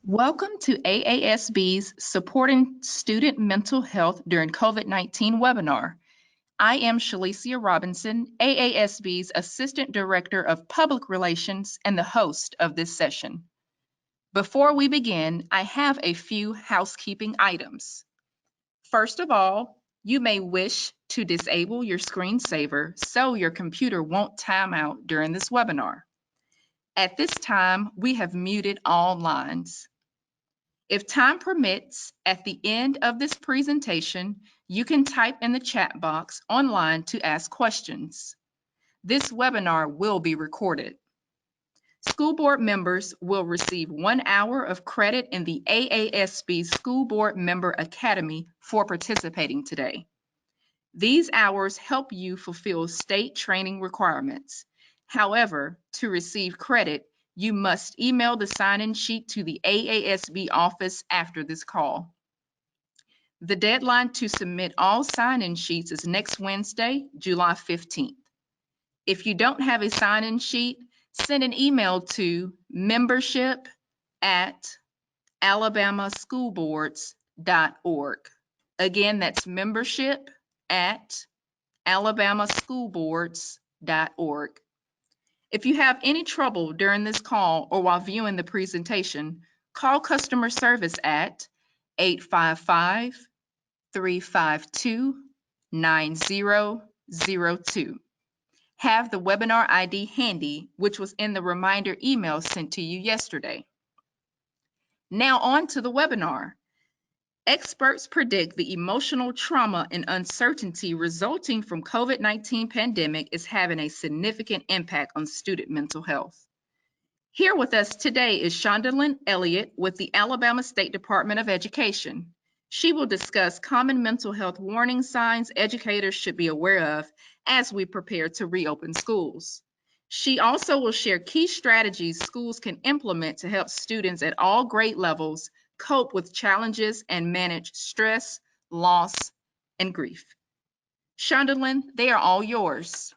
Welcome to AASB's Supporting Student Mental Health During COVID-19 webinar. I am Shaundalyn Robinson, AASB's Assistant Director of Public Relations and the host of this session. Before we begin, I have a few housekeeping items. First of all, you may wish to disable your screensaver so your computer won't time out during this webinar. At this time, we have muted all lines. If time permits, at the end of this presentation, you can type in the chat box online to ask questions. This webinar will be recorded. School board members will receive 1 hour of credit in the AASB School Board Member Academy for participating today. These hours help you fulfill state training requirements. However, to receive credit, you must email the sign-in sheet to the AASB office after this call. The deadline to submit all sign-in sheets is next Wednesday, July 15th. If you don't have a sign-in sheet, send an email to membership@alabamaschoolboards.org. Again, that's membership@alabamaschoolboards.org. If you have any trouble during this call or while viewing the presentation, call customer service at 855-352-9002. Have the webinar ID handy, which was in the reminder email sent to you yesterday. Now on to the webinar. Experts predict the emotional trauma and uncertainty resulting from COVID-19 pandemic is having a significant impact on student mental health. Here with us today is Shaundalyn Elliott with the Alabama State Department of Education. She will discuss common mental health warning signs educators should be aware of as we prepare to reopen schools. She also will share key strategies schools can implement to help students at all grade levels cope with challenges and manage stress, loss, and grief. Shaundalyn, they are all yours.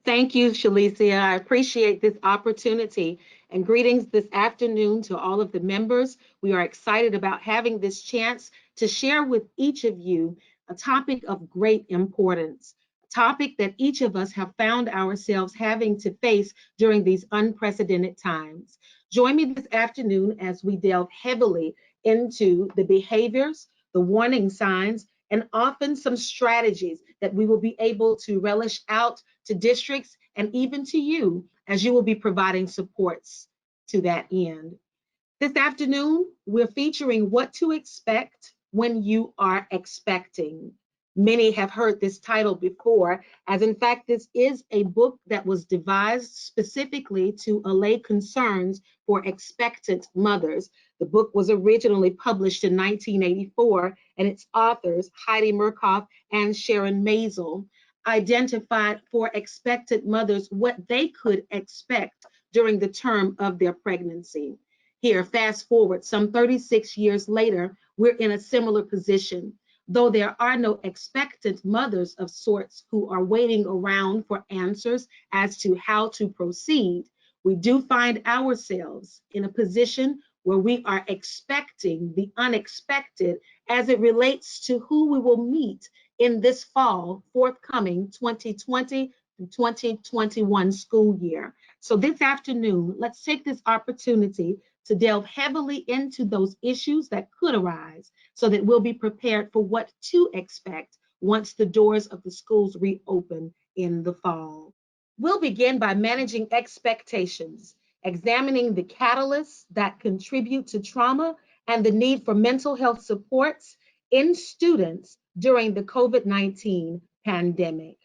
Thank you, Shaundalyn. I appreciate this opportunity, and greetings this afternoon to all of the members. We are excited about having this chance to share with each of you a topic of great importance, a topic that each of us have found ourselves having to face during these unprecedented times. Join me this afternoon as we delve heavily into the behaviors, the warning signs, and often some strategies that we will be able to relish out to districts and even to you as you will be providing supports to that end. This afternoon, we're featuring what to expect when you are expecting. Many have heard this title before, as in fact, this is a book that was devised specifically to allay concerns for expectant mothers. The book was originally published in 1984, and its authors, Heidi Murkoff and Sharon Maisel, identified for expectant mothers what they could expect during the term of their pregnancy. Here, fast forward some 36 years later, we're in a similar position. Though there are no expectant mothers of sorts who are waiting around for answers as to how to proceed, we do find ourselves in a position where we are expecting the unexpected as it relates to who we will meet in this fall forthcoming 2020 to 2021 school year. So this afternoon, let's take this opportunity to delve heavily into those issues that could arise so that we'll be prepared for what to expect once the doors of the schools reopen in the fall. We'll begin by managing expectations, examining the catalysts that contribute to trauma and the need for mental health supports in students during the COVID-19 pandemic.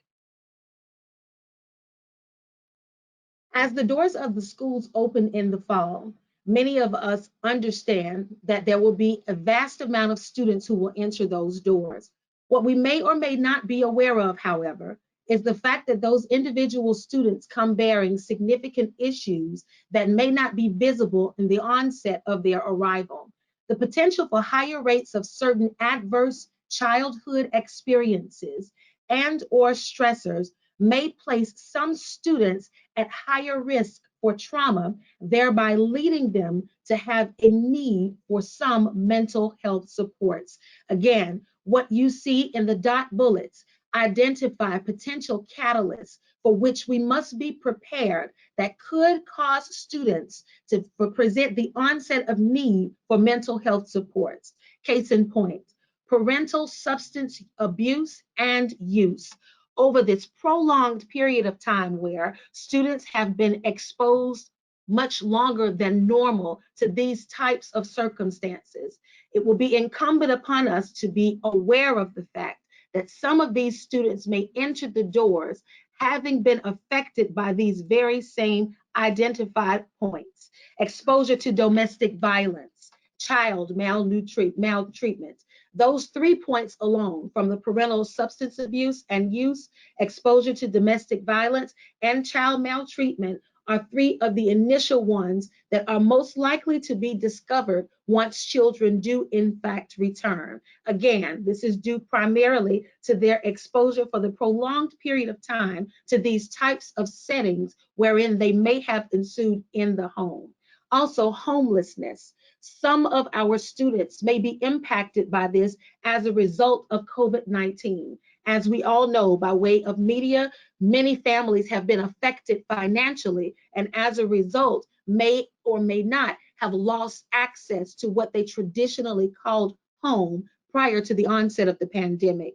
As the doors of the schools open in the fall, many of us understand that there will be a vast amount of students who will enter those doors. What we may or may not be aware of, however, is the fact that those individual students come bearing significant issues that may not be visible in the onset of their arrival. The potential for higher rates of certain adverse childhood experiences and/or stressors may place some students at higher risk for trauma, thereby leading them to have a need for some mental health supports. Again, what you see in the dot bullets identify potential catalysts for which we must be prepared that could cause students to present the onset of need for mental health supports. Case in point, parental substance abuse and use. Over this prolonged period of time where students have been exposed much longer than normal to these types of circumstances, it will be incumbent upon us to be aware of the fact that some of these students may enter the doors having been affected by these very same identified points: exposure to domestic violence, child maltreatment. Those 3 points alone, from the parental substance abuse and use, exposure to domestic violence, and child maltreatment, are 3 of the initial ones that are most likely to be discovered once children do in fact return. Again, this is due primarily to their exposure for the prolonged period of time to these types of settings wherein they may have ensued in the home. Also, homelessness. Some of our students may be impacted by this as a result of COVID-19. As we all know, by way of media, many families have been affected financially, and as a result, may or may not have lost access to what they traditionally called home prior to the onset of the pandemic.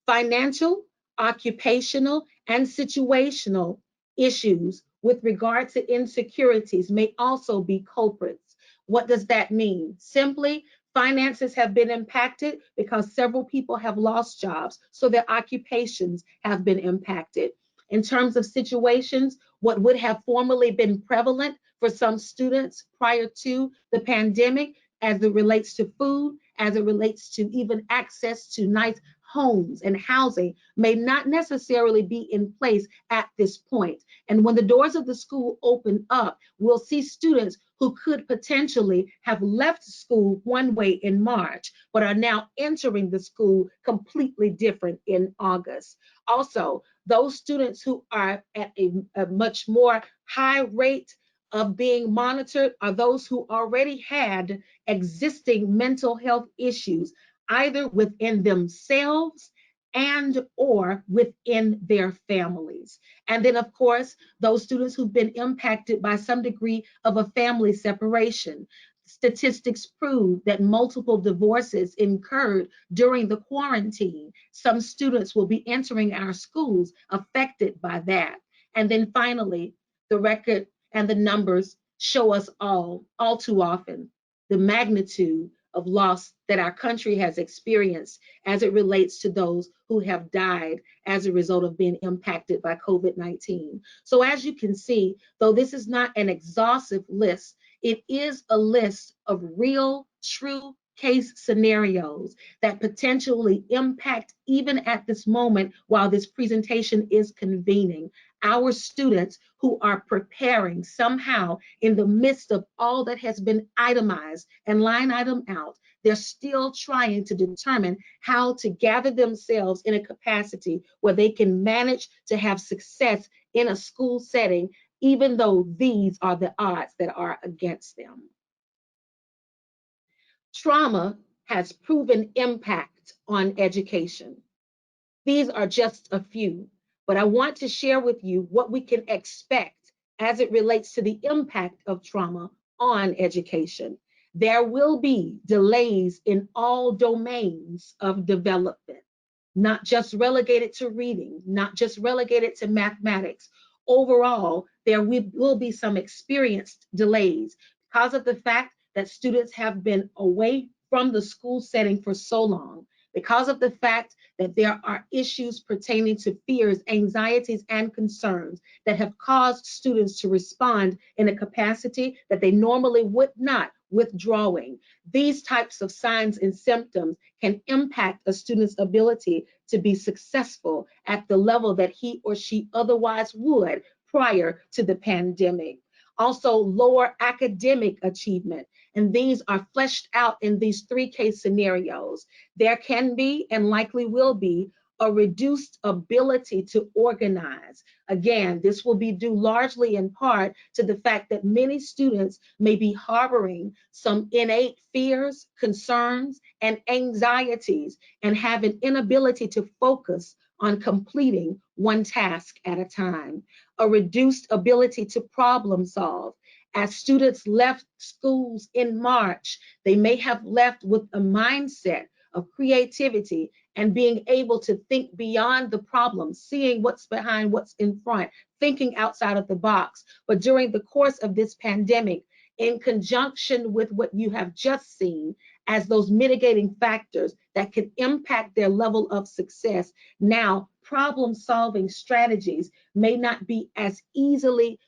Financial, occupational, and situational issues with regard to insecurities may also be culprits. What does that mean? Simply, finances have been impacted because several people have lost jobs, so their occupations have been impacted. In terms of situations, what would have formerly been prevalent for some students prior to the pandemic, as it relates to food, as it relates to even access to nice homes and housing, may not necessarily be in place at this point. And when the doors of the school open up, we'll see students who could potentially have left school one way in March, but are now entering the school completely different in August. Also, those students who are at a much more high rate of being monitored are those who already had existing mental health issues, either within themselves and or within their families. And then, of course, those students who've been impacted by some degree of a family separation. Statistics prove that multiple divorces occurred during the quarantine. Some students will be entering our schools affected by that. And then finally, the record and the numbers show us all too often, the magnitude of loss that our country has experienced as it relates to those who have died as a result of being impacted by COVID-19. So as you can see, though this is not an exhaustive list, it is a list of real, true case scenarios that potentially impact even at this moment while this presentation is convening. Our students who are preparing somehow in the midst of all that has been itemized and line item out, they're still trying to determine how to gather themselves in a capacity where they can manage to have success in a school setting, even though these are the odds that are against them. Trauma has proven impact on education. These are just a few, but I want to share with you what we can expect as it relates to the impact of trauma on education. There will be delays in all domains of development, not just relegated to reading, not just relegated to mathematics. Overall, there will be some experienced delays because of the fact that students have been away from the school setting for so long, because of the fact that there are issues pertaining to fears, anxieties, and concerns that have caused students to respond in a capacity that they normally would not, withdrawing. These types of signs and symptoms can impact a student's ability to be successful at the level that he or she otherwise would prior to the pandemic. Also, lower academic achievement, and these are fleshed out in these 3 case scenarios. There can be and likely will be a reduced ability to organize. Again, this will be due largely in part to the fact that many students may be harboring some innate fears, concerns, and anxieties, and have an inability to focus on completing one task at a time. A reduced ability to problem solve. As students left schools in March, they may have left with a mindset of creativity and being able to think beyond the problem, seeing what's behind what's in front, thinking outside of the box. But during the course of this pandemic, in conjunction with what you have just seen as those mitigating factors that can impact their level of success, now problem-solving strategies may not be as easily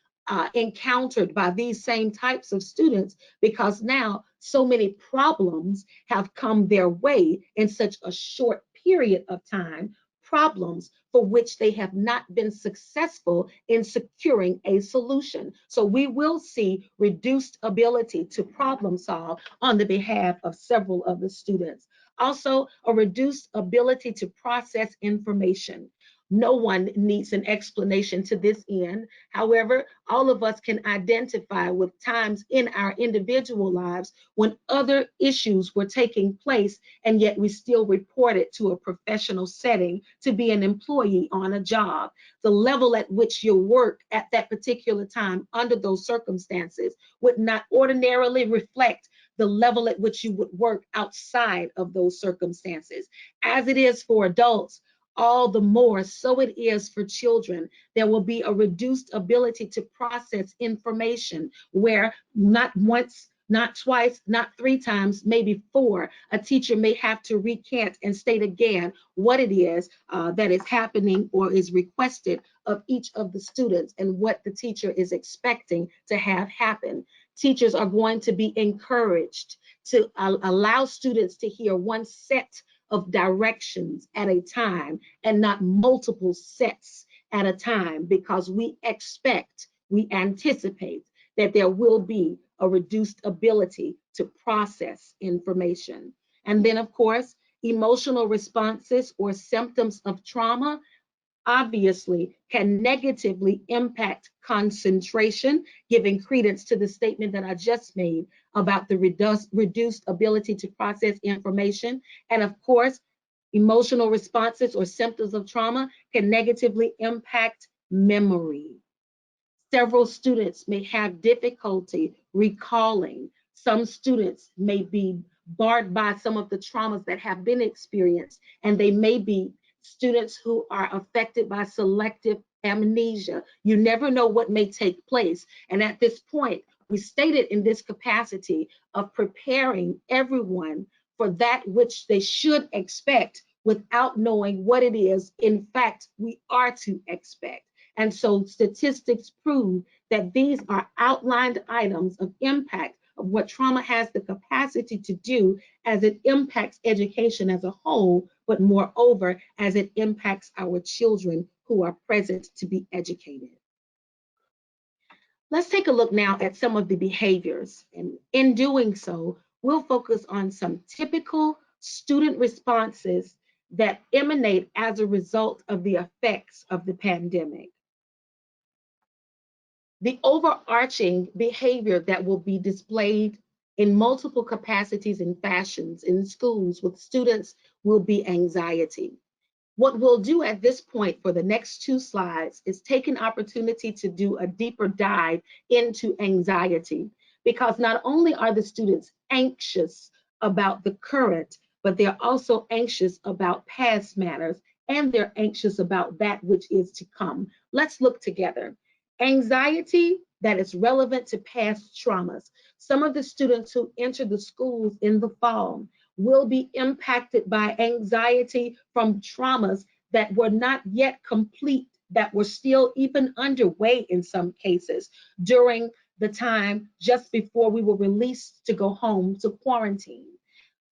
encountered by these same types of students, because now so many problems have come their way in such a short period of time, problems for which they have not been successful in securing a solution. So we will see reduced ability to problem solve on the behalf of several of the students. Also, a reduced ability to process information. No one needs an explanation to this end. However, all of us can identify with times in our individual lives when other issues were taking place, and yet we still reported to a professional setting to be an employee on a job. The level at which you work at that particular time under those circumstances would not ordinarily reflect the level at which you would work outside of those circumstances. As it is for adults, all the more so it is for children. There will be a reduced ability to process information where not once, not twice, not three times, maybe four, a teacher may have to recant and state again what it is that is happening or is requested of each of the students and what the teacher is expecting to have happen. Teachers are going to be encouraged to allow students to hear one set of directions at a time and not multiple sets at a time, because we anticipate that there will be a reduced ability to process information. And then, of course, emotional responses or symptoms of trauma obviously can negatively impact concentration, giving credence to the statement that I just made about the reduced ability to process information. And of course, emotional responses or symptoms of trauma can negatively impact memory. Several students may have difficulty recalling. Some students may be barred by some of the traumas that have been experienced, and they may be students who are affected by selective amnesia. You never know what may take place. And at this point, we stated in this capacity of preparing everyone for that which they should expect without knowing what it is, in fact, we are to expect. And so statistics prove that these are outlined items of impact of what trauma has the capacity to do as it impacts education as a whole, but moreover, as it impacts our children who are present to be educated. Let's take a look now at some of the behaviors. And in doing so, we'll focus on some typical student responses that emanate as a result of the effects of the pandemic. The overarching behavior that will be displayed in multiple capacities and fashions in schools with students will be anxiety. What we'll do at this point for the next two slides is take an opportunity to do a deeper dive into anxiety, because not only are the students anxious about the current, but they're also anxious about past matters, and they're anxious about that which is to come. Let's look together. Anxiety that is relevant to past traumas. Some of the students who enter the schools in the fall will be impacted by anxiety from traumas that were not yet complete, that were still even underway in some cases during the time just before we were released to go home to quarantine.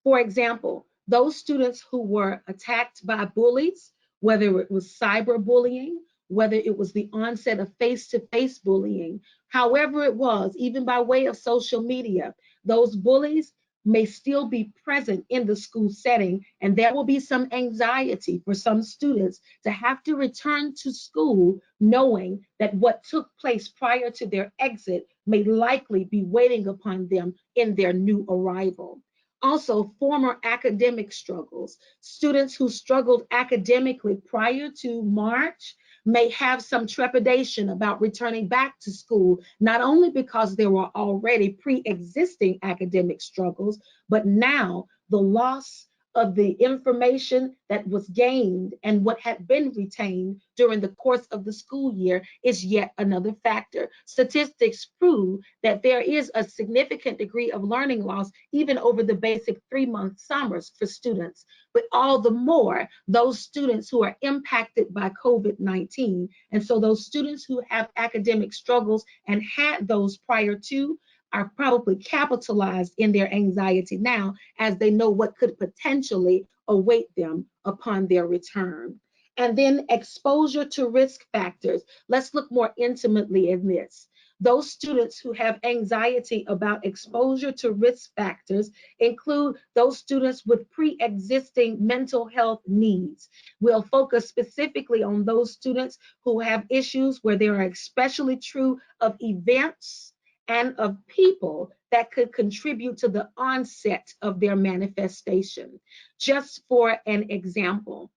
For example, those students who were attacked by bullies, whether it was cyberbullying, whether it was the onset of face-to-face bullying, however it was, even by way of social media, those bullies may still be present in the school setting, and there will be some anxiety for some students to have to return to school knowing that what took place prior to their exit may likely be waiting upon them in their new arrival. Also, former academic struggles. Students who struggled academically prior to March may have some trepidation about returning back to school, not only because there were already pre-existing academic struggles, but now the loss of the information that was gained and what had been retained during the course of the school year is yet another factor. Statistics prove that there is a significant degree of learning loss even over the basic 3-month summers for students, but all the more those students who are impacted by COVID-19. And so those students who have academic struggles and had those prior to are probably capitalized in their anxiety now as they know what could potentially await them upon their return. And then exposure to risk factors. Let's look more intimately in this. Those students who have anxiety about exposure to risk factors include those students with pre-existing mental health needs. We'll focus specifically on those students who have issues where they are especially true of events and of people that could contribute to the onset of their manifestation. Just for an example,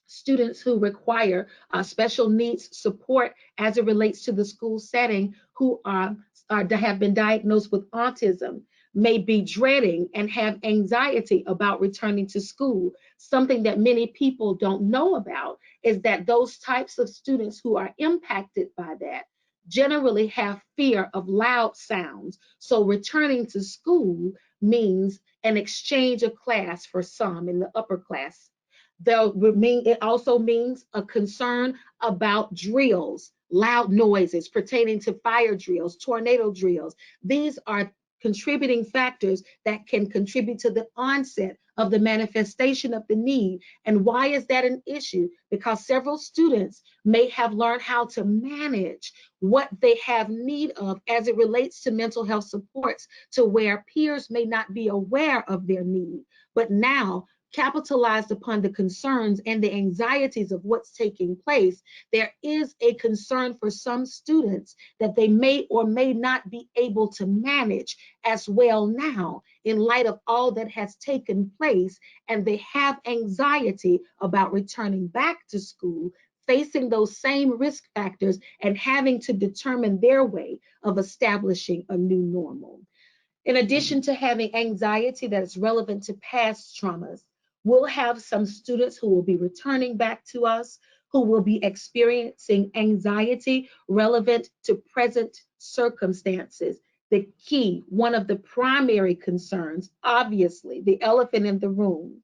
students who require special needs support as it relates to the school setting who have been diagnosed with autism may be dreading and have anxiety about returning to school. Something that many people don't know about is that those types of students who are impacted by that generally have fear of loud sounds. So returning to school means an exchange of class for some in the upper class. It also means a concern about drills, loud noises pertaining to fire drills, tornado drills. These are contributing factors that can contribute to the onset of the manifestation of the need. And why is that an issue? Because several students may have learned how to manage what they have need of as it relates to mental health supports to where peers may not be aware of their need. But now, capitalized upon the concerns and the anxieties of what's taking place, there is a concern for some students that they may or may not be able to manage as well now in light of all that has taken place, and they have anxiety about returning back to school, facing those same risk factors and having to determine their way of establishing a new normal. In addition to having anxiety that is relevant to past traumas, we'll have some students who will be returning back to us who will be experiencing anxiety relevant to present circumstances. The key, one of the primary concerns, obviously, the elephant in the room,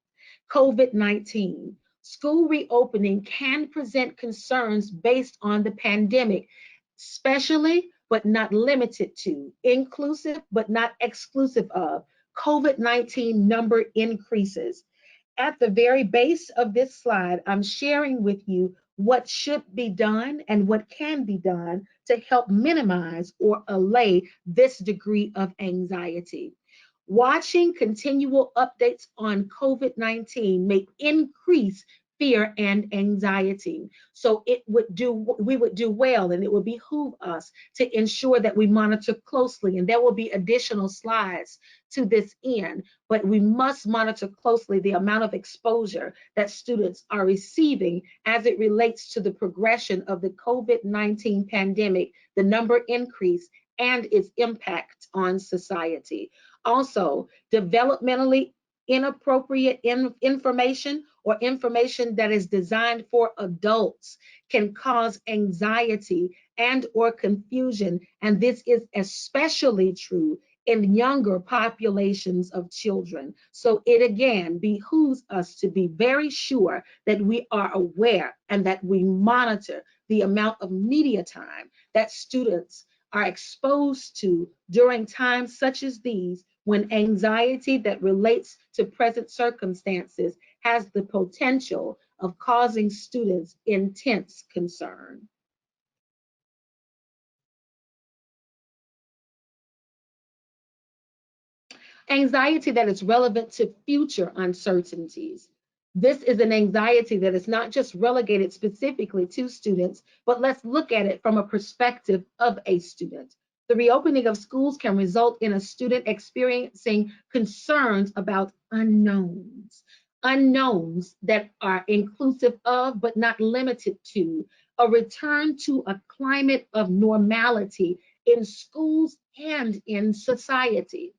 COVID-19. School reopening can present concerns based on the pandemic, especially but not limited to, inclusive but not exclusive of, COVID-19 number increases. At the very base of this slide, I'm sharing with you what should be done and what can be done to help minimize or allay this degree of anxiety. Watching continual updates on COVID-19 may increase fear and anxiety. So we would do well, and it would behoove us to ensure that we monitor closely, and there will be additional slides to this end, but we must monitor closely the amount of exposure that students are receiving as it relates to the progression of the COVID-19 pandemic, the number increase, and its impact on society. Also, developmentally inappropriate information or information that is designed for adults can cause anxiety and or confusion, and this is especially true in younger populations of children. So it again behooves us to be very sure that we are aware and that we monitor the amount of media time that students are exposed to during times such as these, when anxiety that relates to present circumstances has the potential of causing students intense concern. Anxiety that is relevant to future uncertainties. This is an anxiety that is not just relegated specifically to students, but let's look at it from a perspective of a student. The reopening of schools can result in a student experiencing concerns about unknowns, unknowns that are inclusive of, but not limited to, a return to a climate of normality in schools and in society.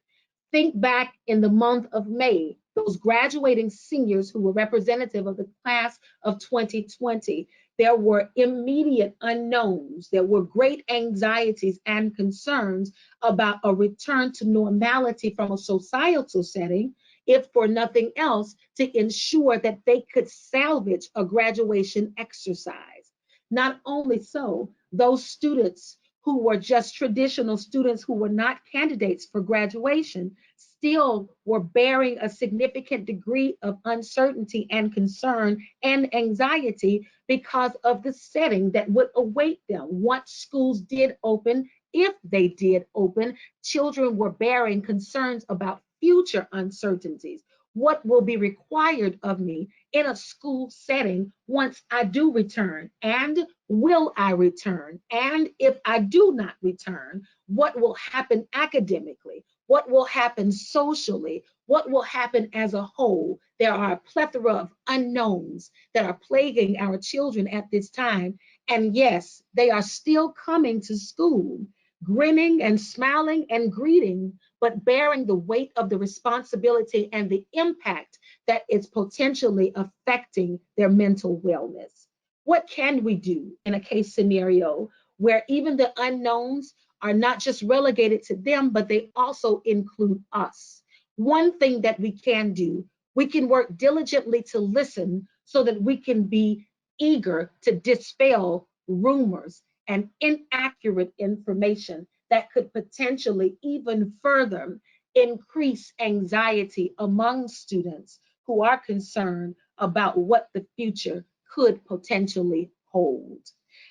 Think back in the month of May, those graduating seniors who were representative of the class of 2020. There were immediate unknowns. There were great anxieties and concerns about a return to normality from a societal setting, if for nothing else, to ensure that they could salvage a graduation exercise. Not only so, those students who were just traditional students who were not candidates for graduation still were bearing a significant degree of uncertainty and concern and anxiety because of the setting that would await them once schools did open. If they did open, children were bearing concerns about future uncertainties. What will be required of me in a school setting once I do return? And will I return? And if I do not return, what will happen academically? What will happen socially? What will happen as a whole? There are a plethora of unknowns that are plaguing our children at this time. And yes, they are still coming to school, grinning and smiling and greeting, but bearing the weight of the responsibility and the impact that is potentially affecting their mental wellness. What can we do in a case scenario where even the unknowns are not just relegated to them, but they also include us? One thing that we can do, we can work diligently to listen so that we can be eager to dispel rumors and inaccurate information that could potentially even further increase anxiety among students who are concerned about what the future could potentially hold.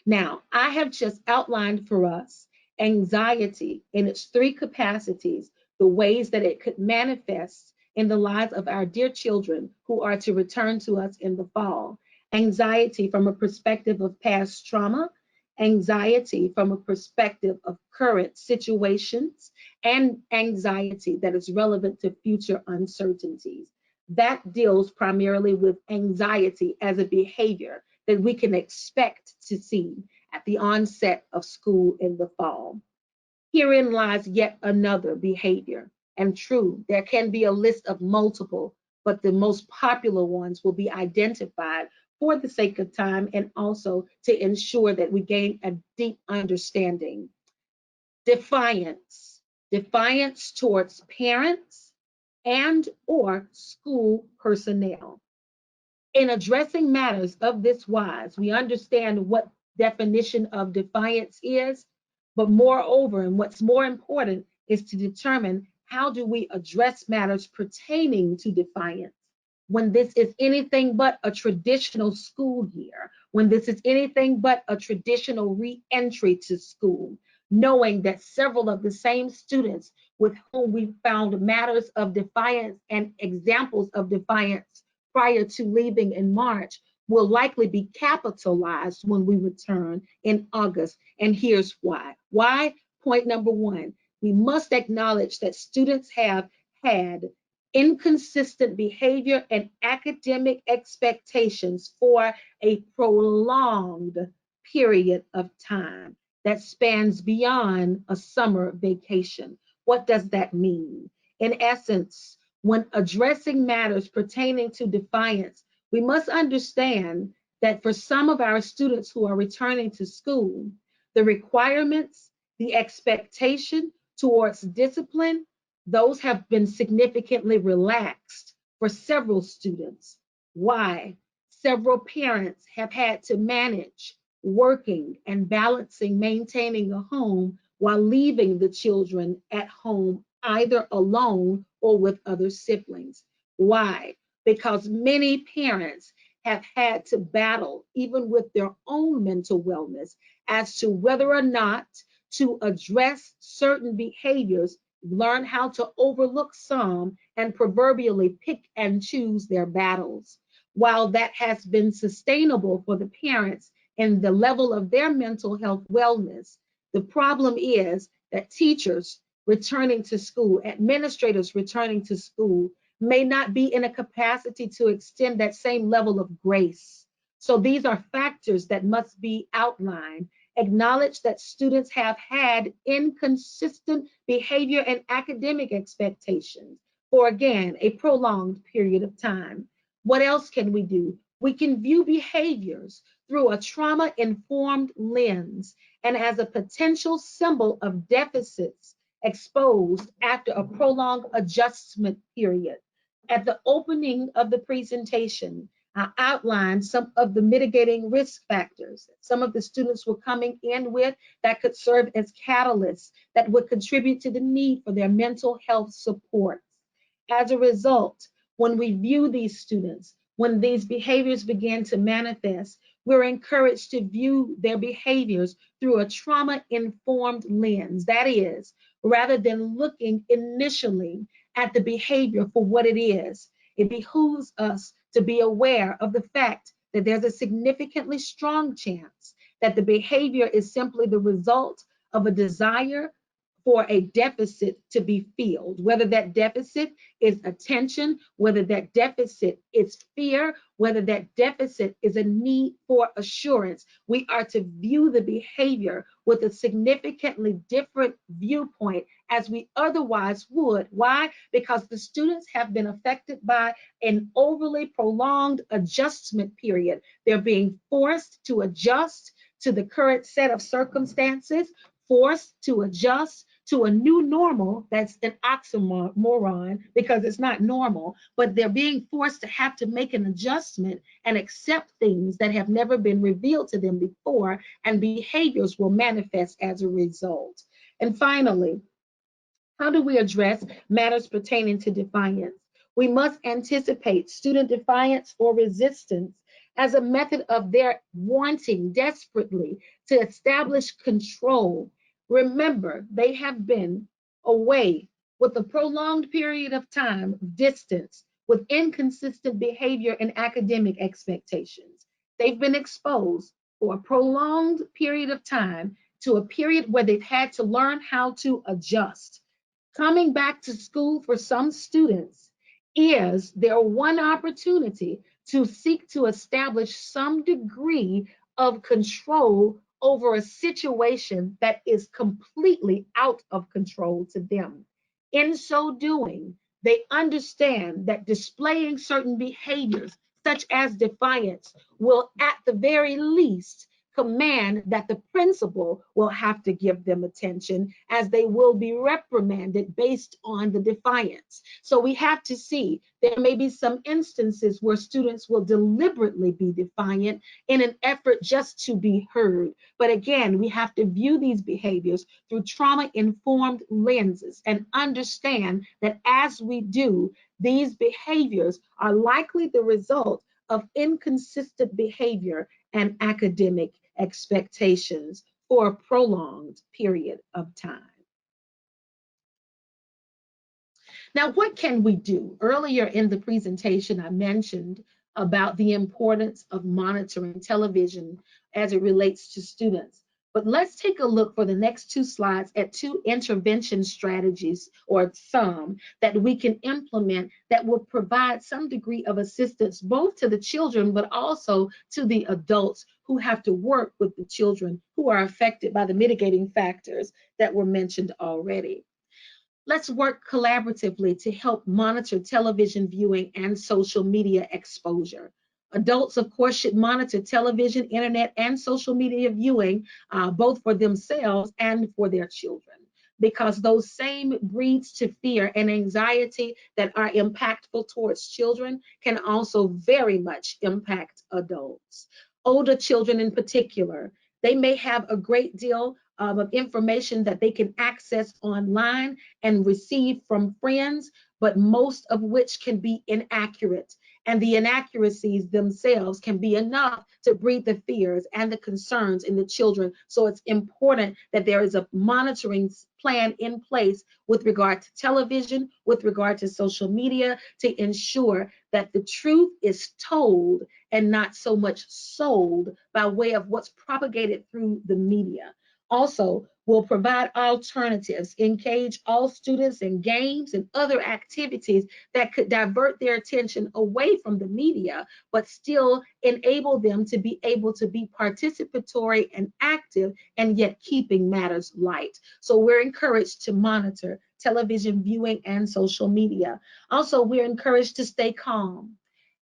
Now, I have just outlined for us anxiety in its three capacities, the ways that it could manifest in the lives of our dear children who are to return to us in the fall. Anxiety from a perspective of past trauma, anxiety from a perspective of current situations, and anxiety that is relevant to future uncertainties. That deals primarily with anxiety as a behavior that we can expect to see at the onset of school in the fall. Herein lies yet another behavior. And true, there can be a list of multiple, but the most popular ones will be identified for the sake of time and also to ensure that we gain a deep understanding. Defiance. Defiance towards parents and or school personnel. In addressing matters of this wise, we understand what definition of defiance is, but moreover, and what's more important, is to determine how do we address matters pertaining to defiance when this is anything but a traditional school year, when this is anything but a traditional re-entry to school, knowing that several of the same students with whom we found matters of defiance and examples of defiance prior to leaving in March will likely be capitalized when we return in August. And here's why. Why? Point number one, we must acknowledge that students have had inconsistent behavior and academic expectations for a prolonged period of time that spans beyond a summer vacation. What does that mean? In essence, when addressing matters pertaining to defiance, we must understand that for some of our students who are returning to school, the requirements, the expectation towards discipline, those have been significantly relaxed for several students. Why? Several parents have had to manage working and balancing, maintaining a home while leaving the children at home either alone or with other siblings. Why? Because many parents have had to battle, even with their own mental wellness, as to whether or not to address certain behaviors learn how to overlook some, and proverbially pick and choose their battles. While that has been sustainable for the parents and the level of their mental health wellness, the problem is that teachers returning to school, administrators returning to school, may not be in a capacity to extend that same level of grace. So these are factors that must be outlined. Acknowledge that students have had inconsistent behavior and academic expectations for, again, a prolonged period of time. What else can we do? We can view behaviors through a trauma-informed lens and as a potential symbol of deficits exposed after a prolonged adjustment period. At the opening of the presentation, I outlined some of the mitigating risk factors some of the students were coming in with that could serve as catalysts that would contribute to the need for their mental health supports. As a result, when we view these students, when these behaviors begin to manifest, we're encouraged to view their behaviors through a trauma-informed lens. That is, rather than looking initially at the behavior for what it is, it behooves us to be aware of the fact that there's a significantly strong chance that the behavior is simply the result of a desire for a deficit to be filled, whether that deficit is attention, whether that deficit is fear, whether that deficit is a need for assurance. We are to view the behavior with a significantly different viewpoint as we otherwise would. Why? Because the students have been affected by an overly prolonged adjustment period. They're being forced to adjust to the current set of circumstances, forced to adjust to a new normal. That's an oxymoron because it's not normal, but they're being forced to have to make an adjustment and accept things that have never been revealed to them before, and behaviors will manifest as a result. And finally, how do we address matters pertaining to defiance? We must anticipate student defiance or resistance as a method of their wanting desperately to establish control. Remember, they have been away with a prolonged period of time, distance, with inconsistent behavior and academic expectations. They've been exposed for a prolonged period of time to a period where they've had to learn how to adjust. Coming back to school for some students is their one opportunity to seek to establish some degree of control over a situation that is completely out of control to them. In so doing, they understand that displaying certain behaviors, such as defiance, will at the very least command that the principal will have to give them attention, as they will be reprimanded based on the defiance. So we have to see there may be some instances where students will deliberately be defiant in an effort just to be heard. But again, we have to view these behaviors through trauma-informed lenses and understand that as we do, these behaviors are likely the result of inconsistent behavior and academic expectations for a prolonged period of time. Now, what can we do? Earlier in the presentation, I mentioned about the importance of monitoring television as it relates to students. But let's take a look for the next two slides at two intervention strategies, or some, that we can implement that will provide some degree of assistance both to the children but also to the adults who have to work with the children who are affected by the mitigating factors that were mentioned already. Let's work collaboratively to help monitor television viewing and social media exposure. Adults, of course, should monitor television, internet, and social media viewing, both for themselves and for their children, because those same breeds to fear and anxiety that are impactful towards children can also very much impact adults. Older children in particular, they may have a great deal of information that they can access online and receive from friends, but most of which can be inaccurate. and the inaccuracies themselves can be enough to breed the fears and the concerns in the children. So it's important that there is a monitoring plan in place with regard to television, with regard to social media, to ensure that the truth is told and not so much sold by way of what's propagated through the media. Also, will provide alternatives, engage all students in games and other activities that could divert their attention away from the media, but still enable them to be able to be participatory and active, and yet keeping matters light. So we're encouraged to monitor television viewing and social media. Also, we're encouraged to stay calm.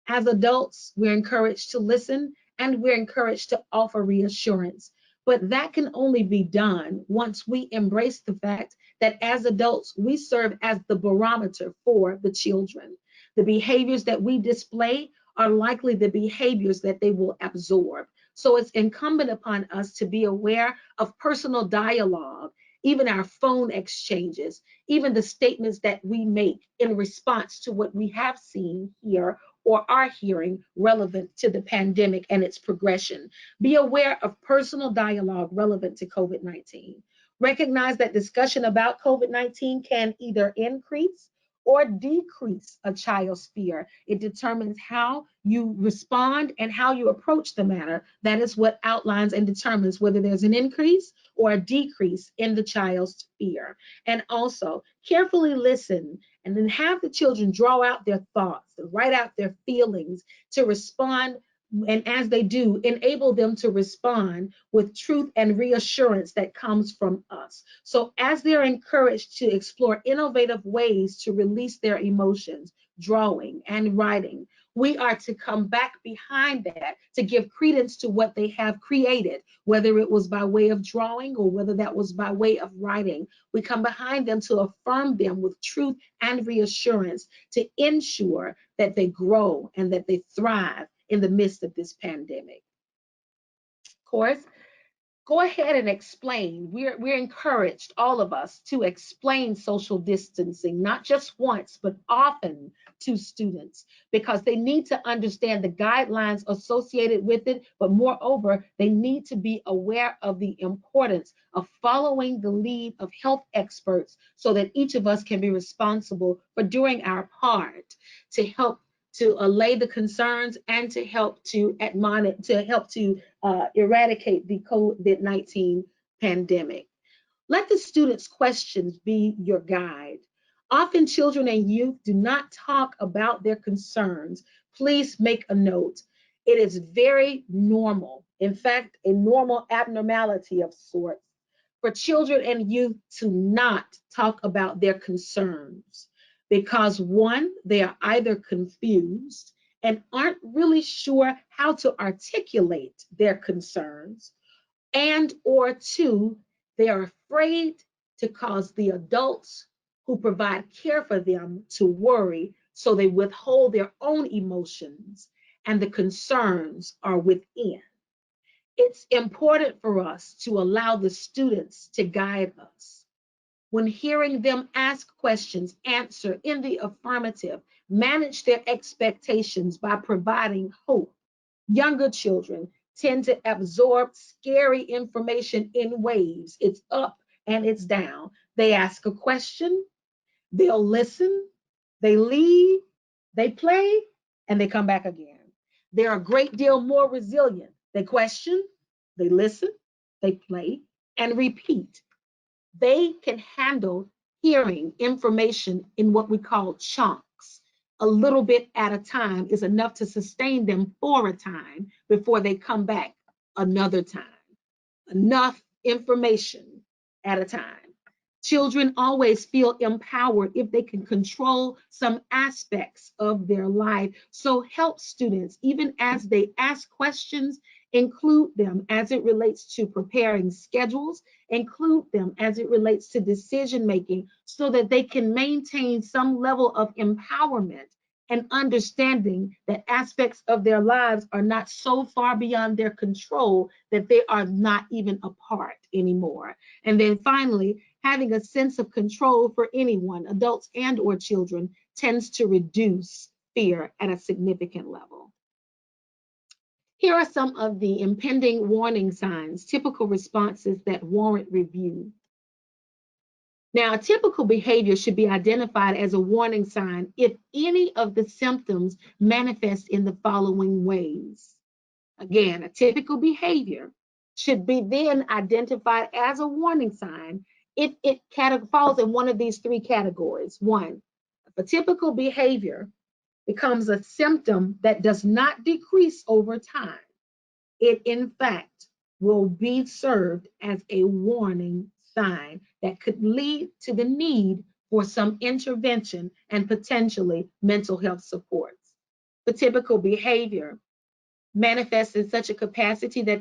As adults, we're encouraged to listen and we're encouraged to offer reassurance. But that can only be done once we embrace the fact that as adults, we serve as the barometer for the children. The behaviors that we display are likely the behaviors that they will absorb. So it's incumbent upon us to be aware of personal dialogue, even our phone exchanges, even the statements that we make in response to what we have seen here or are hearing relevant to the pandemic and its progression. Be aware of personal dialogue relevant to COVID-19. Recognize that discussion about COVID-19 can either increase or decrease a child's fear. It determines how you respond and how you approach the matter. That is what outlines and determines whether there's an increase or a decrease in the child's fear. And also carefully listen and then have the children draw out their thoughts and write out their feelings to respond. And as they do, enable them to respond with truth and reassurance that comes from us. So as they're encouraged to explore innovative ways to release their emotions, drawing and writing, we are to come back behind that to give credence to what they have created, whether it was by way of drawing or whether that was by way of writing. We come behind them to affirm them with truth and reassurance to ensure that they grow and that they thrive in the midst of this pandemic. Of course, go ahead and explain. We're encouraged, all of us, to explain social distancing, not just once, but often to students, because they need to understand the guidelines associated with it, but moreover, they need to be aware of the importance of following the lead of health experts so that each of us can be responsible for doing our part to help to allay the concerns and to help to eradicate the COVID-19 pandemic. Let the students' questions be your guide. Often children and youth do not talk about their concerns. Please make a note. It is very normal, in fact, a normal abnormality of sorts, for children and youth to not talk about their concerns. Because one, they are either confused and aren't really sure how to articulate their concerns, and or two, they are afraid to cause the adults who provide care for them to worry, so they withhold their own emotions and the concerns are within. It's important for us to allow the students to guide us. When hearing them ask questions, answer in the affirmative, manage their expectations by providing hope. Younger children tend to absorb scary information in waves. It's up and it's down. They ask a question, they'll listen, they leave, they play, and they come back again. They're a great deal more resilient. They question, they listen, they play, and repeat. They can handle hearing information in what we call chunks. A little bit at a time is enough to sustain them for a time before they come back another time. Enough information at a time. Children always feel empowered if they can control some aspects of their life. So help students, even as they ask questions, include them as it relates to preparing schedules, include them as it relates to decision making, so that they can maintain some level of empowerment and understanding that aspects of their lives are not so far beyond their control that they are not even a part anymore. And then finally, having a sense of control for anyone, adults and or children, tends to reduce fear at a significant level. Here are some of the impending warning signs, typical responses that warrant review. Now, typical behavior should be identified as a warning sign if any of the symptoms manifest in the following ways. Again, a typical behavior should be then identified as a warning sign if it falls in one of these three categories. One, if a typical behavior becomes a symptom that does not decrease over time, it in fact will be served as a warning sign that could lead to the need for some intervention and potentially mental health supports. The typical behavior manifests in such a capacity that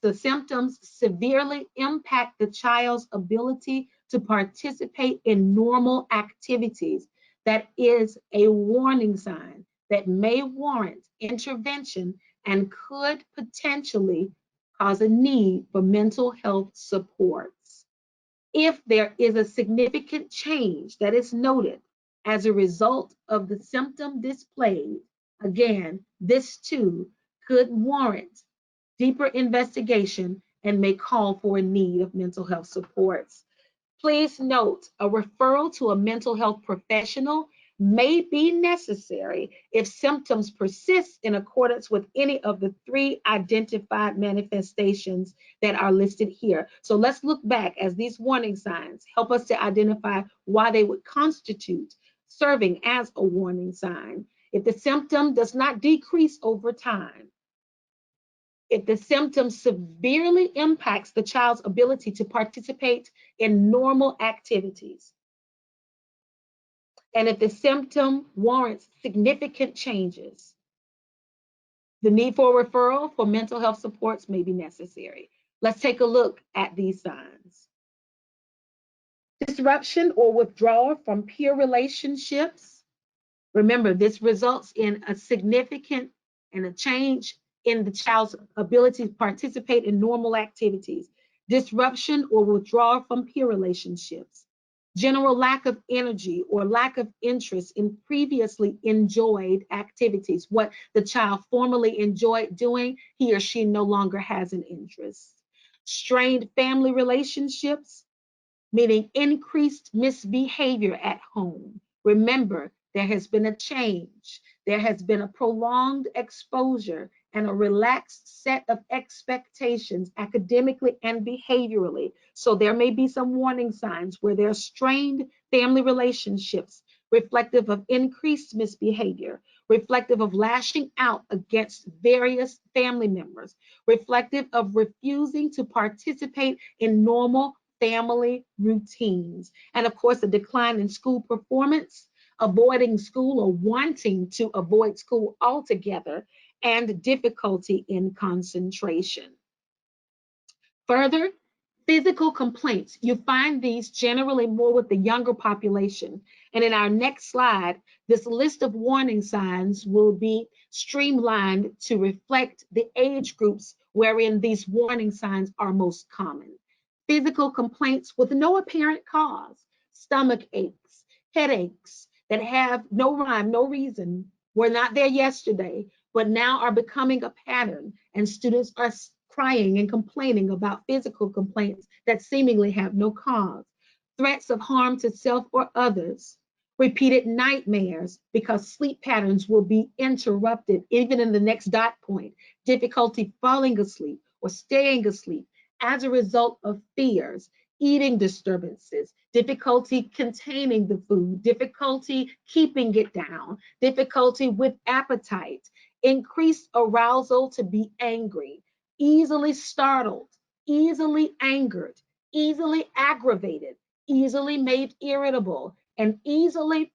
the symptoms severely impact the child's ability to participate in normal activities. That is a warning sign that may warrant intervention and could potentially cause a need for mental health supports. If there is a significant change that is noted as a result of the symptom displayed, again, this too could warrant deeper investigation and may call for a need of mental health supports. Please note, a referral to a mental health professional may be necessary if symptoms persist in accordance with any of the three identified manifestations that are listed here. So let's look back as these warning signs help us to identify why they would constitute serving as a warning sign. If the symptom does not decrease over time, if the symptom severely impacts the child's ability to participate in normal activities, and if the symptom warrants significant changes, the need for a referral for mental health supports may be necessary. Let's take a look at these signs. Disruption or withdrawal from peer relationships. Remember, this results in a significant and a change in the child's ability to participate in normal activities. Disruption or withdrawal from peer relationships. General lack of energy or lack of interest in previously enjoyed activities. What the child formerly enjoyed doing, he or she no longer has an interest. Strained family relationships, meaning increased misbehavior at home. Remember, there has been a change. There has been a prolonged exposure and a relaxed set of expectations academically and behaviorally. So there may be some warning signs where there are strained family relationships, reflective of increased misbehavior, reflective of lashing out against various family members, reflective of refusing to participate in normal family routines. And of course, a decline in school performance, avoiding school or wanting to avoid school altogether, and difficulty in concentration. Further, physical complaints. You find these generally more with the younger population. And in our next slide, this list of warning signs will be streamlined to reflect the age groups wherein these warning signs are most common. Physical complaints with no apparent cause, stomach aches, headaches that have no rhyme, no reason, were not there yesterday, but now are becoming a pattern, and students are crying and complaining about physical complaints that seemingly have no cause. Threats of harm to self or others, repeated nightmares because sleep patterns will be interrupted even in the next dot point, difficulty falling asleep or staying asleep as a result of fears, eating disturbances, difficulty containing the food, difficulty keeping it down, difficulty with appetite, increased arousal to be angry, easily startled, easily angered, easily aggravated, easily made irritable, and easily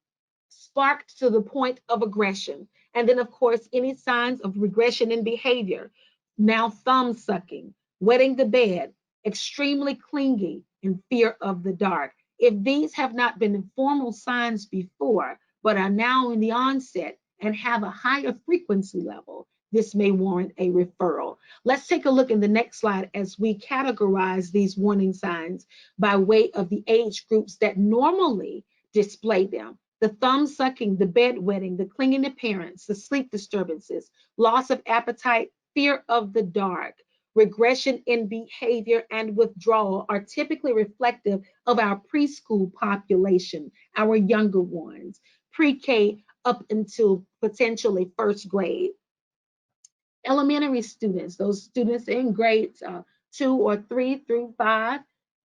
sparked to the point of aggression. And then, of course, any signs of regression in behavior, now thumb sucking, wetting the bed, extremely clingy, and fear of the dark. If these have not been formal signs before, but are now in the onset and have a higher frequency level, this may warrant a referral. Let's take a look in the next slide as we categorize these warning signs by way of the age groups that normally display them. The thumb sucking, the bedwetting, the clinging to parents, the sleep disturbances, loss of appetite, fear of the dark, regression in behavior, and withdrawal are typically reflective of our preschool population, our younger ones, pre-K up until potentially first grade. Elementary students, those students in grades 2 or 3 through 5,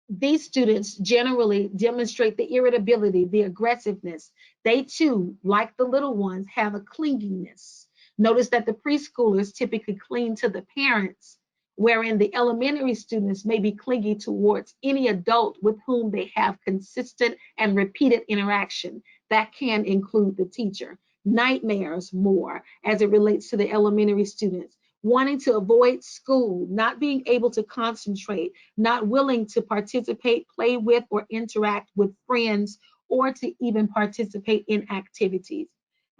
these students generally demonstrate the irritability, the aggressiveness. They too, like the little ones, have a clinginess. Notice that the preschoolers typically cling to the parents, wherein the elementary students may be clingy towards any adult with whom they have consistent and repeated interaction. That can include the teacher. Nightmares more as it relates to the elementary students, wanting to avoid school, not being able to concentrate, not willing to participate, play with, or interact with friends, or to even participate in activities.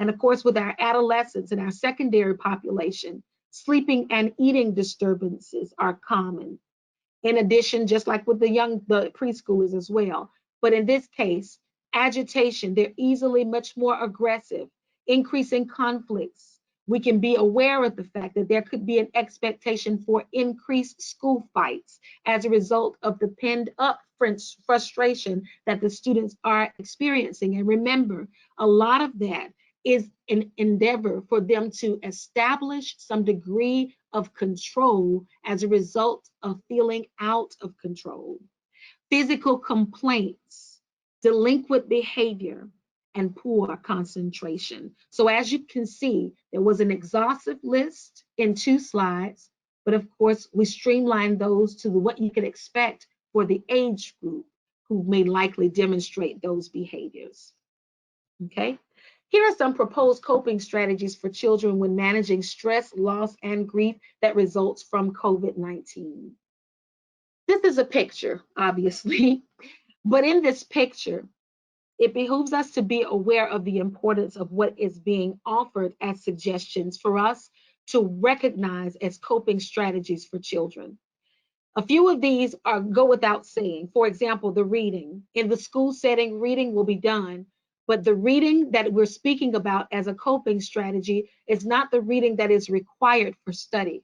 And of course, with our adolescents and our secondary population, sleeping and eating disturbances are common. In addition, just like with the preschoolers as well. But in this case, agitation, they're easily much more aggressive, increasing conflicts. We can be aware of the fact that there could be an expectation for increased school fights as a result of the pent up frustration that the students are experiencing. And remember, a lot of that is an endeavor for them to establish some degree of control as a result of feeling out of control. Physical complaints, delinquent behavior, and poor concentration. So as you can see, there was an exhaustive list in 2 slides, but of course we streamlined those to what you could expect for the age group who may likely demonstrate those behaviors. Okay. Here are some proposed coping strategies for children when managing stress, loss, and grief that results from COVID-19. This is a picture, obviously, but in this picture, it behooves us to be aware of the importance of what is being offered as suggestions for us to recognize as coping strategies for children. A few of these go without saying. For example, the reading. In the school setting, reading will be done, but the reading that we're speaking about as a coping strategy is not the reading that is required for study,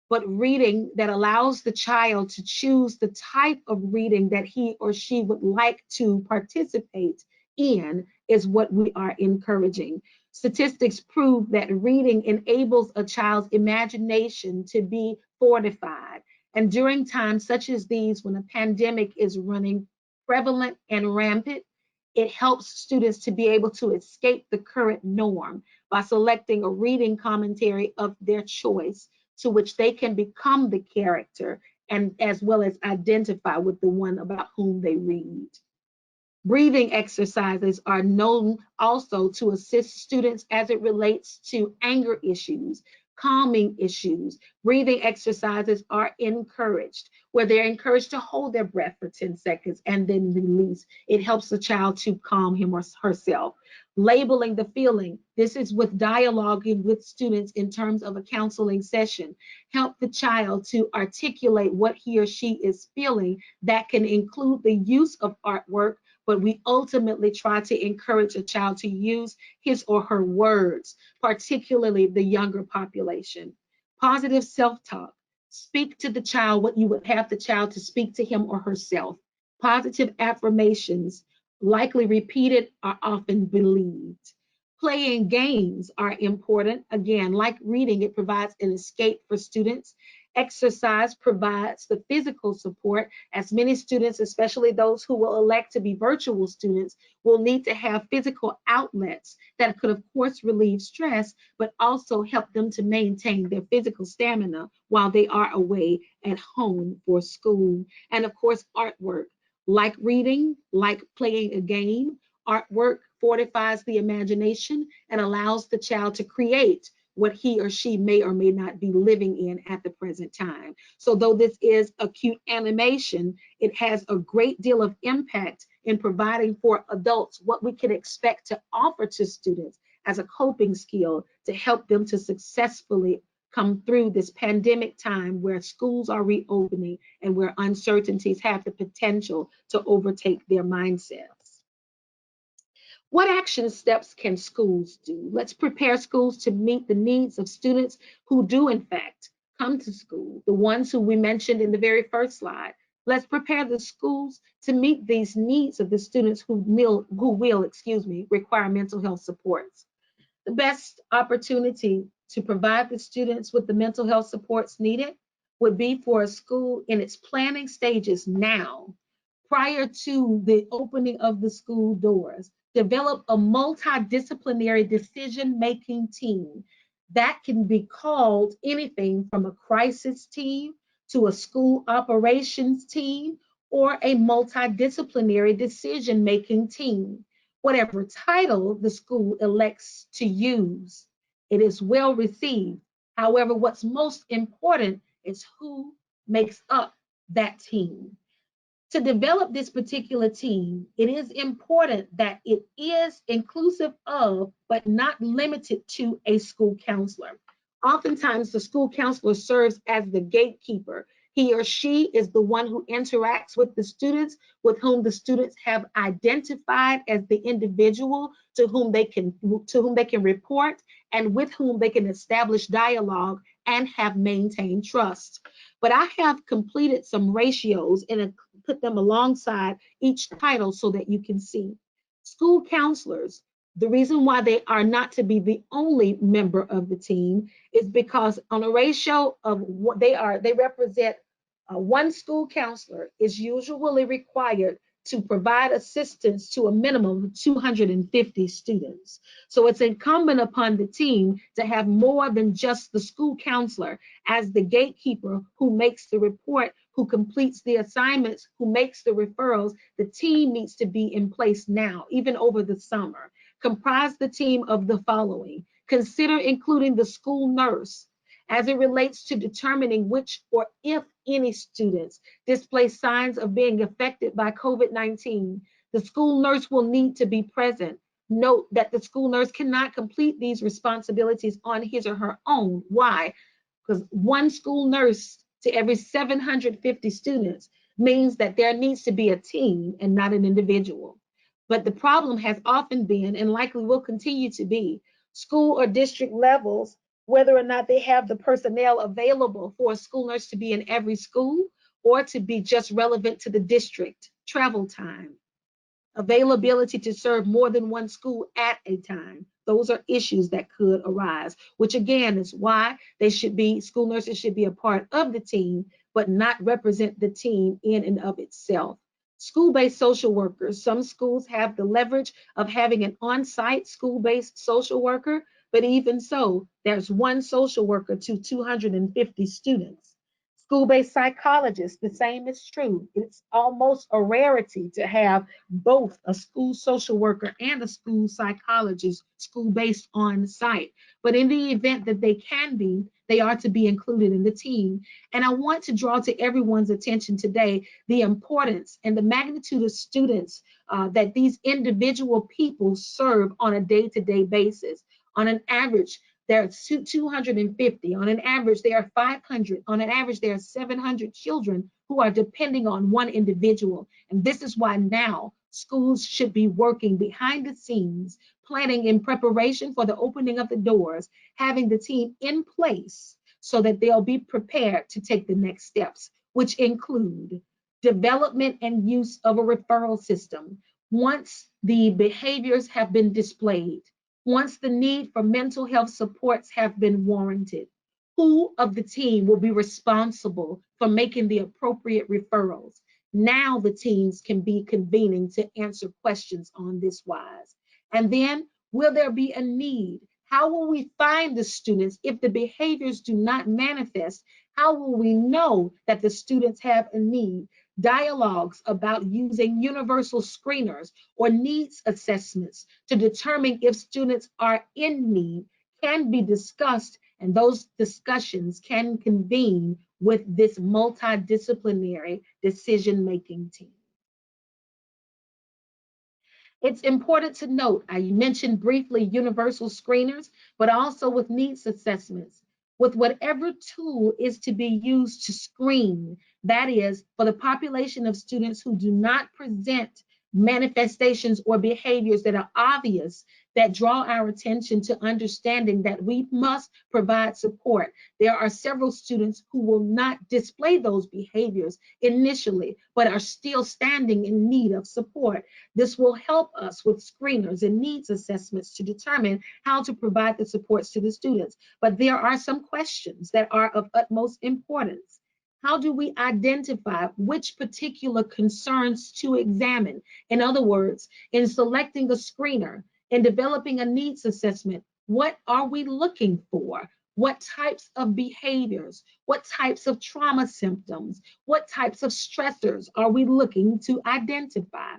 but reading that allows the child to choose the type of reading that he or she would like to participate in is what we are encouraging. Statistics prove that reading enables a child's imagination to be fortified. And during times such as these, when a pandemic is running prevalent and rampant, it helps students to be able to escape the current norm by selecting a reading commentary of their choice, to which they can become the character and as well as identify with the one about whom they read. Breathing exercises are known also to assist students as it relates to anger issues, calming issues. Breathing exercises are encouraged, where they're encouraged to hold their breath for 10 seconds and then release. It helps the child to calm him or herself. Labeling the feeling. This is with dialoguing with students in terms of a counseling session. Help the child to articulate what he or she is feeling. That can include the use of artwork, but we ultimately try to encourage a child to use his or her words, particularly the younger population. Positive self-talk. Speak to the child what you would have the child to speak to him or herself. Positive affirmations, likely repeated, are often believed. Playing games are important. Again, like reading, it provides an escape for students. Exercise provides the physical support, as many students, especially those who will elect to be virtual students, will need to have physical outlets that could, of course, relieve stress, but also help them to maintain their physical stamina while they are away at home for school. And of course, artwork. Like reading, like playing a game, artwork fortifies the imagination and allows the child to create what he or she may or may not be living in at the present time. So though this is acute animation, it has a great deal of impact in providing for adults what we can expect to offer to students as a coping skill to help them to successfully come through this pandemic time where schools are reopening and where uncertainties have the potential to overtake their mindsets. What action steps can schools do? Let's prepare schools to meet the needs of students who do, in fact, come to school, the ones who we mentioned in the very first slide. Let's prepare the schools to meet these needs of the students who will, require mental health supports. The best opportunity to provide the students with the mental health supports needed would be for a school in its planning stages now, prior to the opening of the school doors. Develop a multidisciplinary decision-making team that can be called anything from a crisis team to a school operations team or a multidisciplinary decision-making team. Whatever title the school elects to use, it is well received. However, what's most important is who makes up that team. To develop this particular team, it is important that it is inclusive of, but not limited to, a school counselor. Oftentimes, the school counselor serves as the gatekeeper. He or she is the one who interacts with the students, with whom the students have identified as the individual to whom they can report, and with whom they can establish dialogue and have maintained trust. But I have completed some ratios and put them alongside each title so that you can see. School counselors, the reason why they are not to be the only member of the team is because on a ratio of what they represent, one school counselor is usually required to provide assistance to a minimum of 250 students. So it's incumbent upon the team to have more than just the school counselor as the gatekeeper who makes the report, who completes the assignments, who makes the referrals. The team needs to be in place now, even over the summer. Comprise the team of the following. Consider including the school nurse as it relates to determining which or if any students display signs of being affected by COVID-19. The school nurse will need to be present. Note that the school nurse cannot complete these responsibilities on his or her own. Why? Because one school nurse to every 750 students means that there needs to be a team and not an individual. But the problem has often been, and likely will continue to be, school or district levels, whether or not they have the personnel available for a school nurse to be in every school or to be just relevant to the district, travel time, availability to serve more than one school at a time. Those are issues that could arise, which again is why school nurses should be a part of the team, but not represent the team in and of itself. School-based social workers. Some schools have the leverage of having an on-site school-based social worker, but even so, there's one social worker to 250 students. School-based psychologists, the same is true. It's almost a rarity to have both a school social worker and a school psychologist, school-based on site. But in the event that they can be, they are to be included in the team. And I want to draw to everyone's attention today the importance and the magnitude of students that these individual people serve on a day-to-day basis. On an average, there are 250. On an average, there are 500. On an average, there are 700 children who are depending on one individual. And this is why now schools should be working behind the scenes, planning in preparation for the opening of the doors, having the team in place so that they'll be prepared to take the next steps, which include development and use of a referral system. Once the behaviors have been displayed, once the need for mental health supports have been warranted, who of the team will be responsible for making the appropriate referrals? Now the teams can be convening to answer questions on this wise. And then, will there be a need? How will we find the students if the behaviors do not manifest? How will we know that the students have a need? Dialogues about using universal screeners or needs assessments to determine if students are in need can be discussed, and those discussions can convene with this multidisciplinary decision-making team. It's important to note, I mentioned briefly universal screeners, but also with needs assessments. With whatever tool is to be used to screen, that is, for the population of students who do not present manifestations or behaviors that are obvious that draw our attention to understanding that we must provide support. There are several students who will not display those behaviors initially, but are still standing in need of support. This will help us with screeners and needs assessments to determine how to provide the supports to the students. But there are some questions that are of utmost importance. How do we identify which particular concerns to examine? In other words, in selecting a screener, in developing a needs assessment, what are we looking for? What types of behaviors? What types of trauma symptoms? What types of stressors are we looking to identify?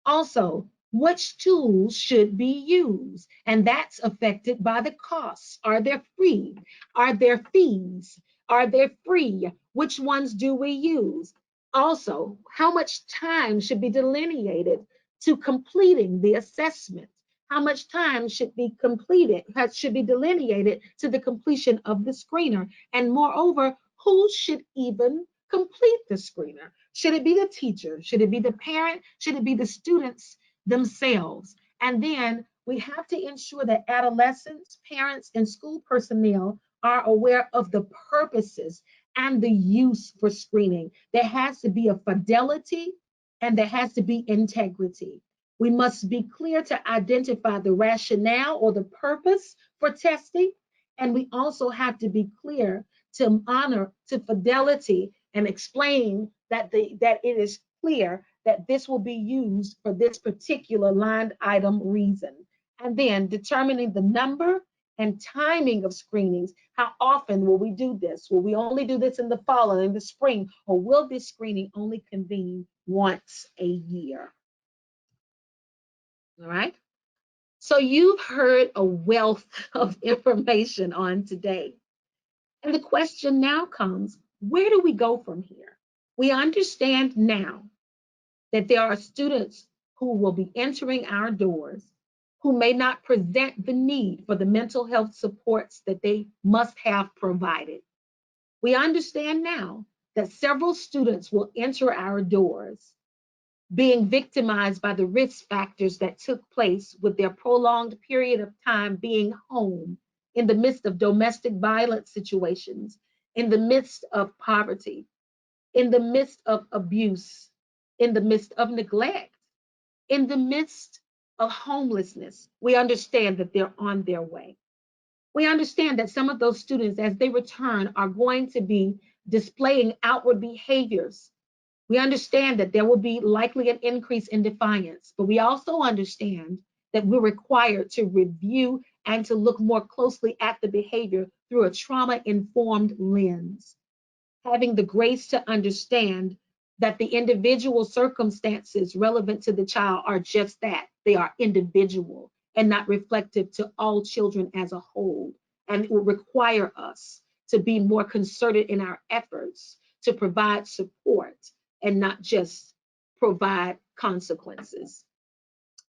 Also, which tools should be used? And that's affected by the costs. Are they free? Are there fees? Are they free? Which ones do we use? Also, how much time should be delineated to completing the assessment? How much time should be completed, should be delineated to the completion of the screener? And moreover, who should even complete the screener? Should it be the teacher? Should it be the parent? Should it be the students themselves? And then we have to ensure that adolescents, parents, and school personnel are aware of the purposes and the use for screening. There has to be a fidelity and there has to be integrity. We must be clear to identify the rationale or the purpose for testing. And we also have to be clear to honor to fidelity and explain that it is clear that this will be used for this particular lined item reason. And then determining the number and timing of screenings. How often will we do this? Will we only do this in the fall and in the spring? Or will this screening only convene once a year? All right. So you've heard a wealth of information on today. And the question now comes, where do we go from here? We understand now that there are students who will be entering our doors who may not present the need for the mental health supports that they must have provided. We understand now that several students will enter our doors being victimized by the risk factors that took place with their prolonged period of time being home in the midst of domestic violence situations, in the midst of poverty, in the midst of abuse, in the midst of neglect, in the midst of homelessness. We understand that they're on their way. We understand that some of those students, as they return, are going to be displaying outward behaviors. We understand that there will be likely an increase in defiance, but we also understand that we're required to review and to look more closely at the behavior through a trauma-informed lens, having the grace to understand that the individual circumstances relevant to the child are just that. They are individual and not reflective to all children as a whole. And it will require us to be more concerted in our efforts to provide support and not just provide consequences.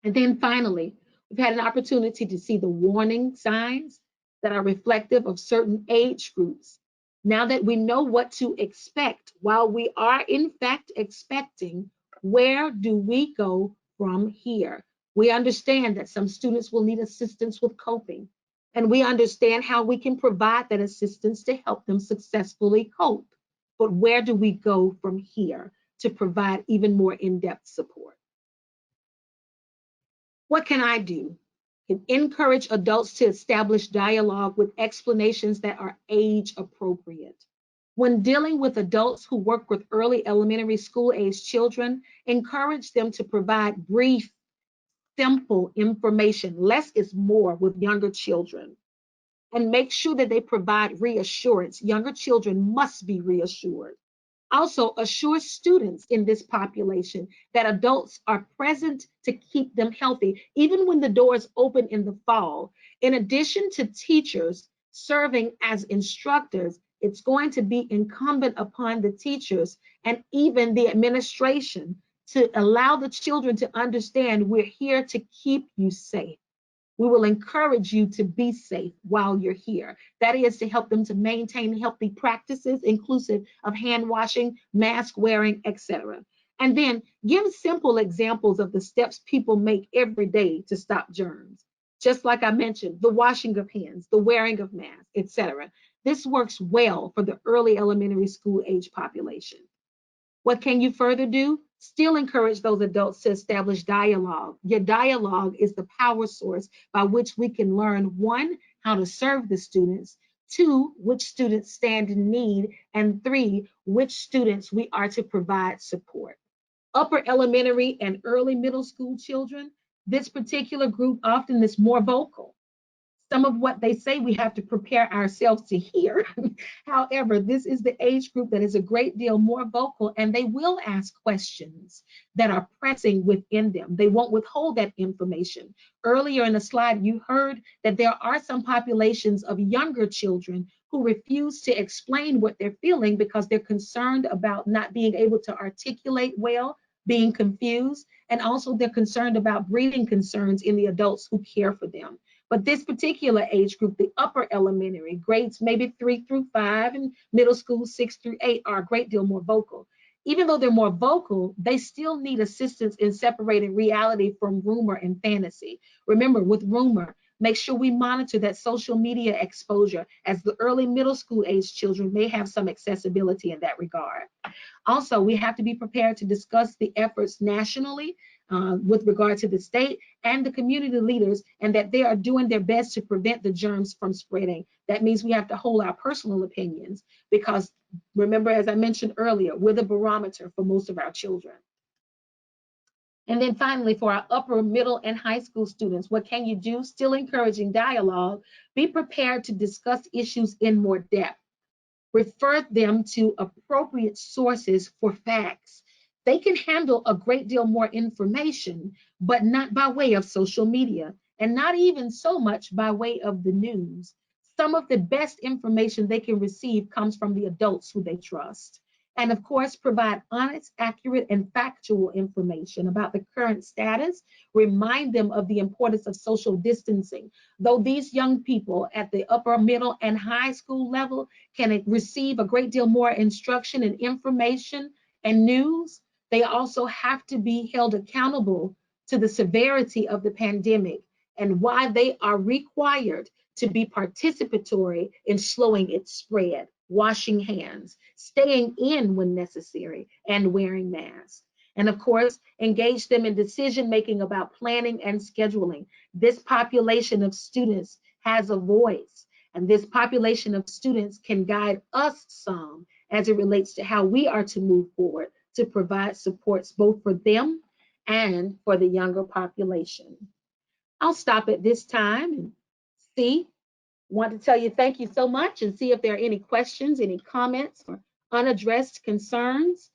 And then finally, we've had an opportunity to see the warning signs that are reflective of certain age groups. Now that we know what to expect, while we are in fact expecting, where do we go from here? We understand that some students will need assistance with coping, and we understand how we can provide that assistance to help them successfully cope. But where do we go from here to provide even more in-depth support? What can I do? Can encourage adults to establish dialogue with explanations that are age appropriate. When dealing with adults who work with early elementary school age children, encourage them to provide brief, simple information. Less is more with younger children. And make sure that they provide reassurance. Younger children must be reassured. Also, assure students in this population that adults are present to keep them healthy, even when the doors open in the fall. In addition to teachers serving as instructors, it's going to be incumbent upon the teachers and even the administration to allow the children to understand we're here to keep you safe. We will encourage you to be safe while you're here. That is to help them to maintain healthy practices, inclusive of hand washing, mask wearing, etc. And then give simple examples of the steps people make every day to stop germs. Just like I mentioned, the washing of hands, the wearing of masks, etc. This works well for the early elementary school age population. What can you further do? Still encourage those adults to establish dialogue. Your dialogue is the power source by which we can learn, one, how to serve the students, two, which students stand in need, and three, which students we are to provide support. Upper elementary and early middle school children, this particular group often is more vocal. Some of what they say we have to prepare ourselves to hear. However, this is the age group that is a great deal more vocal, and they will ask questions that are pressing within them. They won't withhold that information. Earlier in the slide, you heard that there are some populations of younger children who refuse to explain what they're feeling because they're concerned about not being able to articulate well, being confused, and also they're concerned about breathing concerns in the adults who care for them. But this particular age group, the upper elementary, grades maybe 3 through 5 and middle school 6 through 8 are a great deal more vocal. Even though they're more vocal, they still need assistance in separating reality from rumor and fantasy. Remember, with rumor, make sure we monitor that social media exposure, as the early middle school age children may have some accessibility in that regard. Also, we have to be prepared to discuss the efforts nationally with regard to the state and the community leaders, and that they are doing their best to prevent the germs from spreading. That means we have to hold our personal opinions because, remember, as I mentioned earlier, we're the barometer for most of our children. And then finally, for our upper, middle, and high school students, what can you do? Still encouraging dialogue. Be prepared to discuss issues in more depth. Refer them to appropriate sources for facts. They can handle a great deal more information, but not by way of social media, and not even so much by way of the news. Some of the best information they can receive comes from the adults who they trust. And of course, provide honest, accurate, and factual information about the current status. Remind them of the importance of social distancing. Though these young people at the upper, middle, and high school level can receive a great deal more instruction and information and news, they also have to be held accountable to the severity of the pandemic and why they are required to be participatory in slowing its spread, washing hands, staying in when necessary, and wearing masks. And of course, engage them in decision-making about planning and scheduling. This population of students has a voice, and this population of students can guide us some as it relates to how we are to move forward to provide supports both for them and for the younger population. I'll stop at this time and want to tell you thank you so much and see if there are any questions, any comments, or unaddressed concerns.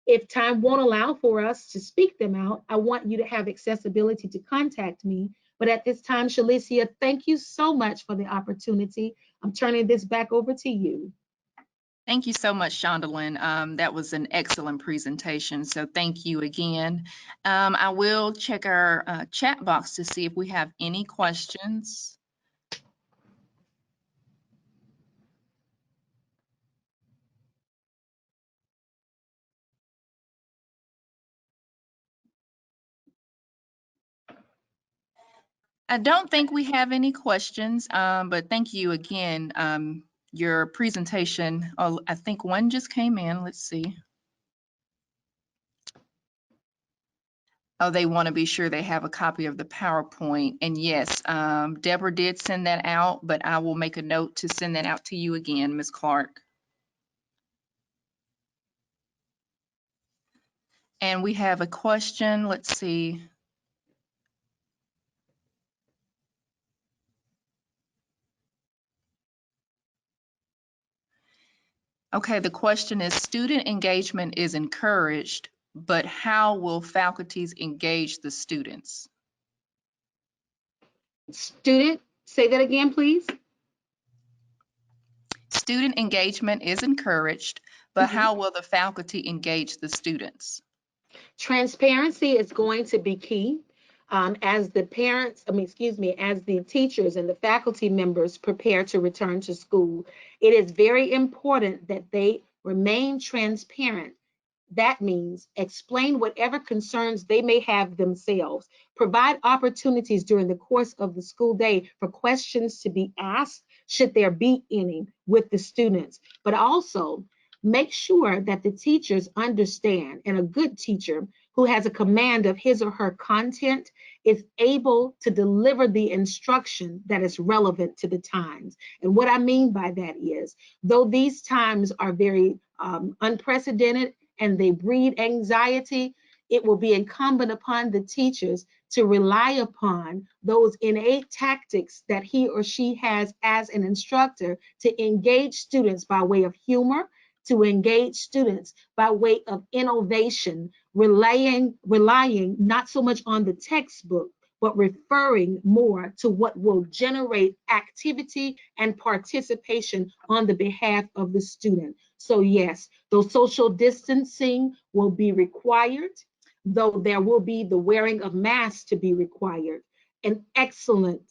If time won't allow for us to speak them out, I want you to have accessibility to contact me. But at this time, Shalicia, thank you so much for the opportunity. I'm turning this back over to you. Thank you so much, Shaundalyn. That was an excellent presentation, so thank you again. I will check our chat box to see if we have any questions. I don't think we have any questions, but thank you again. Your presentation, I think one just came in. Let's see. Oh, they want to be sure they have a copy of the PowerPoint. And yes, Deborah did send that out, but I will make a note to send that out to you again, Ms. Clark. And we have a question. Let's see. Okay, the question is, student engagement is encouraged, but how will faculties engage the students? Student, say that again, please. Student engagement is encouraged, but how will the faculty engage the students? Transparency is going to be key. As the parents, as the teachers and the faculty members prepare to return to school, it is very important that they remain transparent That means explain whatever concerns they may have themselves. Provide opportunities during the course of the school day for questions to be asked, should there be any, with the students. But also make sure that the teachers understand, and a good teacher who has a command of his or her content is able to deliver the instruction that is relevant to the times. And what I mean by that is, though these times are very unprecedented and they breed anxiety, it will be incumbent upon the teachers to rely upon those innate tactics that he or she has as an instructor to engage students by way of humor, to engage students by way of innovation, relying not so much on the textbook, but referring more to what will generate activity and participation on the behalf of the student. So yes, though social distancing will be required, though there will be the wearing of masks to be required, an excellent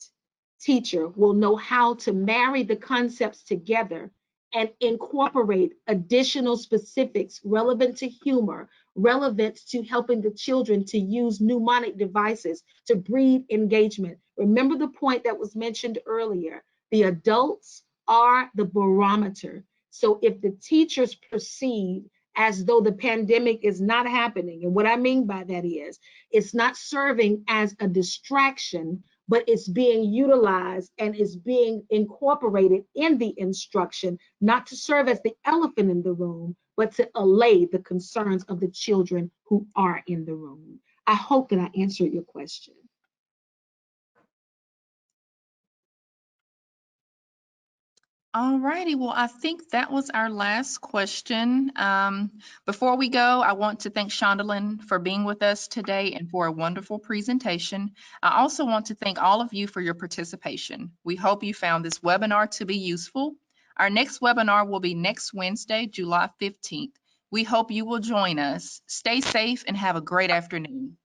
teacher will know how to marry the concepts together and incorporate additional specifics relevant to humor, relevant to helping the children to use mnemonic devices to breed engagement. Remember the point that was mentioned earlier, the adults are the barometer. So if the teachers perceive as though the pandemic is not happening, and what I mean by that is, it's not serving as a distraction, but it's being utilized and is being incorporated in the instruction, not to serve as the elephant in the room, but to allay the concerns of the children who are in the room. I hope that I answered your question. All righty, well, I think that was our last question. Before we go, I want to thank Shaundalyn for being with us today and for a wonderful presentation. I also want to thank all of you for your participation. We hope you found this webinar to be useful. Our next webinar will be next Wednesday, July 15th. We hope you will join us. Stay safe and have a great afternoon.